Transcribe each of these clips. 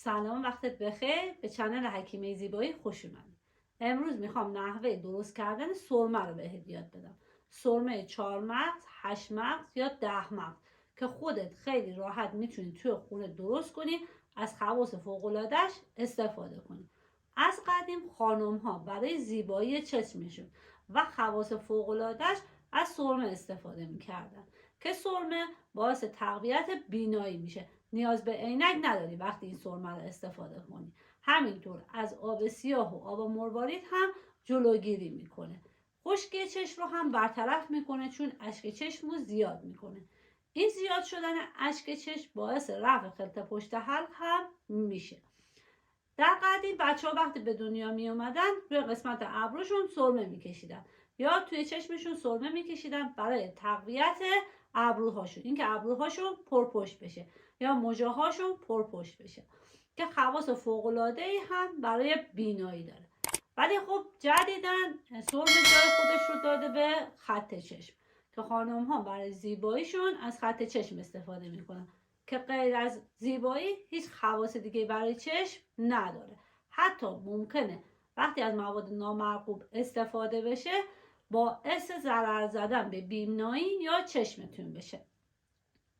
سلام، وقتت بخیر. به چنل حکیمه زیبایی خوش اومدید. امروز میخوام نحوه درست کردن سرمه رو بهت یاد بدم. سرمه 4 مغز، 8 مغز یا 10 مغز که خودت خیلی راحت میتونی توی خونه درست کنی، از خواص فوق‌العاده‌اش استفاده کنی. از قدیم خانم ها برای زیبایی چشمشون و خواص فوق‌العاده‌اش از سرمه استفاده میکردن که سرمه باعث تقویت بینایی میشه. نیاز به عینک نداری وقتی این سرمه رو استفاده کنی. همینطور از آب سیاه و آب مروارید هم جلوگیری میکنه. خشکی چشم رو هم برطرف میکنه چون اشک چشم رو زیاد میکنه. این زیاد شدن اشک چشم باعث رفع خلط پشت حلق هم میشه. در قدیم بچه ها وقتی به دنیا می اومدن روی قسمت ابروشون سرمه میکشیدن یا توی چشمشون سرمه میکشیدن برای تقویت ابروهاشون، اینکه ابروهاشون پرپشت بشه یا مژه‌هاشون پرپشت بشه که خواص فوق‌العاده‌ای هم برای بینایی داره. ولی خب جدیدن سرمه جای خودش رو داده به خط چشم که خانم ها برای زیباییشون از خط چشم استفاده میکنن که غیر از زیبایی هیچ خواص دیگه برای چشم نداره. حتی ممکنه وقتی از مواد نامرغوب استفاده بشه باعث ضرر زدن به بینایی یا چشمتون بشه.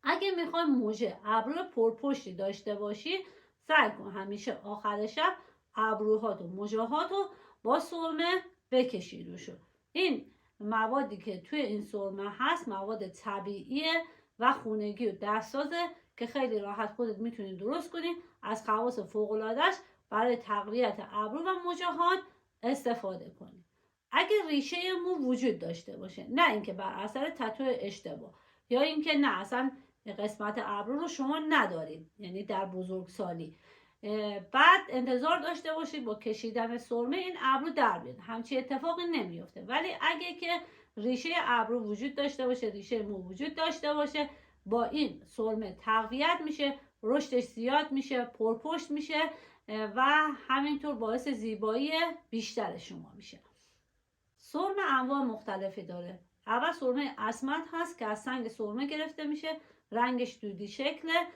اگه میخوای مژه ابرو پرپشتی داشته باشی، سعی کن همیشه آخر شب ابروهاتو مژه‌هاتو با سرمه بکشی روشو. این موادی که توی این سرمه هست مواد طبیعیه و خونگی و دستسازه که خیلی راحت خودت میتونی درست کنی، از خواص فوق‌العاده‌اش برای تقویت ابرو و مژه‌هات استفاده کنی. اگه ریشه مو وجود داشته باشه، نه اینکه بر اثر تتو اشتباه یا اینکه نه اصلا قسمت ابرو رو شما ندارید، یعنی در بزرگسالی، بعد انتظار داشته باشید با کشیدن سرمه این ابرو در بیاد. همچین اتفاقی نمیفته. ولی اگه که ریشه ابرو وجود داشته باشه، ریشه مو وجود داشته باشه، با این سرمه تقویت میشه، رشدش زیاد میشه، پرپشت میشه و همینطور باعث زیبایی بیشتر شما میشه. سرمه انواع مختلفی داره. اول سرمه اسمنت هست که از سنگ سرمه گرفته میشه، رنگش دودی شکله،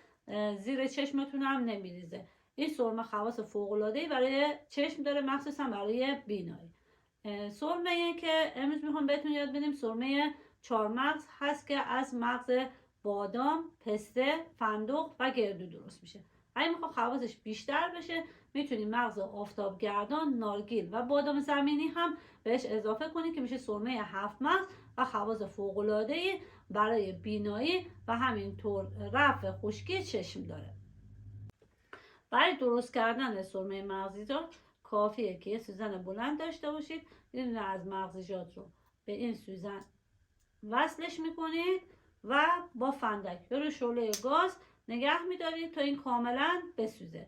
زیر چشمتون هم نمیریزه. این سرمه خواص فوق‌العاده‌ای برای چشم داره، مخصوصا برای بینایی. سرمه که امروز میخوام بهتون یاد بدیم سرمه 4 مغز هست که از مغز بادام، پسته، فندق و گردو درست میشه. اگه میخوام خواصش بیشتر بشه میتونی مغز آفتابگردان، نارگیل و بادام زمینی هم بهش اضافه کنید که میشه سرمه 7 مغز و خواص فوق‌العاده‌ای برای بینایی و همینطور رفع خشکی چشم داره. برای درست کردن سرمه مغزیجات کافیه که یه سوزن بلند داشته باشید. یه دونه از مغزیجات رو به این سوزن وصلش میکنید و با فندک یا رو شعله گاز نگه میدارید تا این کاملا بسوزه.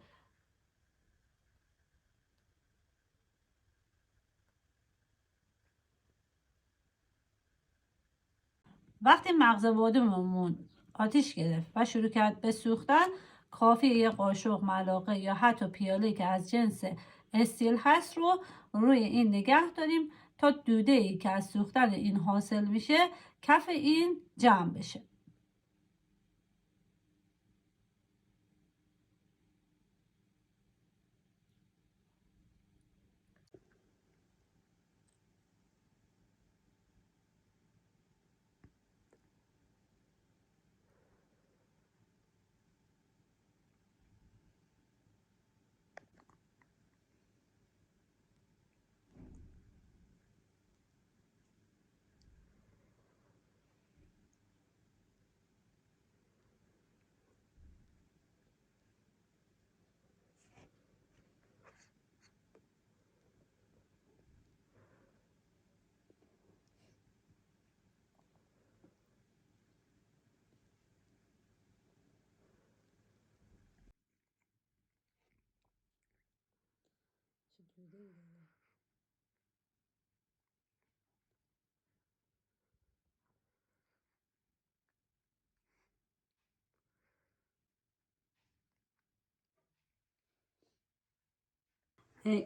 وقتی مغز باداممون آتیش گرفت و شروع کرد به سوختن، کافیه یه قاشق، ملاقه یا حتی پیاله که از جنس استیل هست رو روی این نگه داریم تا دوده ای که از سوختن این حاصل میشه کف این جمع بشه.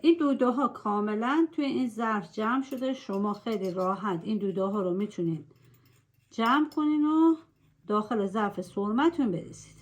این دوده ها کاملا توی این ظرف جمع شده. شما خیلی راحت این دوده ها رو میتونید جمع کنین و داخل ظرف سرمتون بریزید.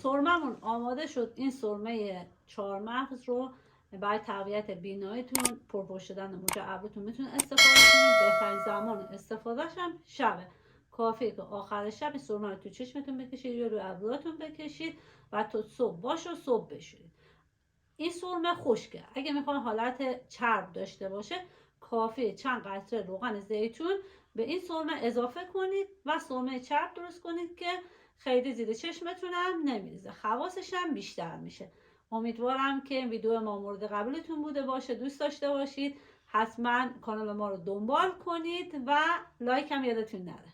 سرممون آماده شد. این سرمه 4 مغز رو برای تقویت بیناییتون، پرپشت شدن موج ابروتون میتونید استفاده کنید. بهترین زمان استفادهش هم شبه. کافیه که آخر شب این سرمه رو تو چشمتون بکشید یا روی ابروهاتون بکشید و تا صبح باشه و صبح بشورید. این سرمه خشکه. اگه میخواین حالت چرب داشته باشه کافیه چند قطره روغن زیتون به این سرمه اضافه کنید و سرمه چرب درست کنید که خیلی زیر چشمتون هم نمیریزه، خواصش هم بیشتر میشه. امیدوارم که این ویدیو ما مورد قبولتون بوده باشه، دوست داشته باشید. حتما کانال ما رو دنبال کنید و لایک هم یادتون نره.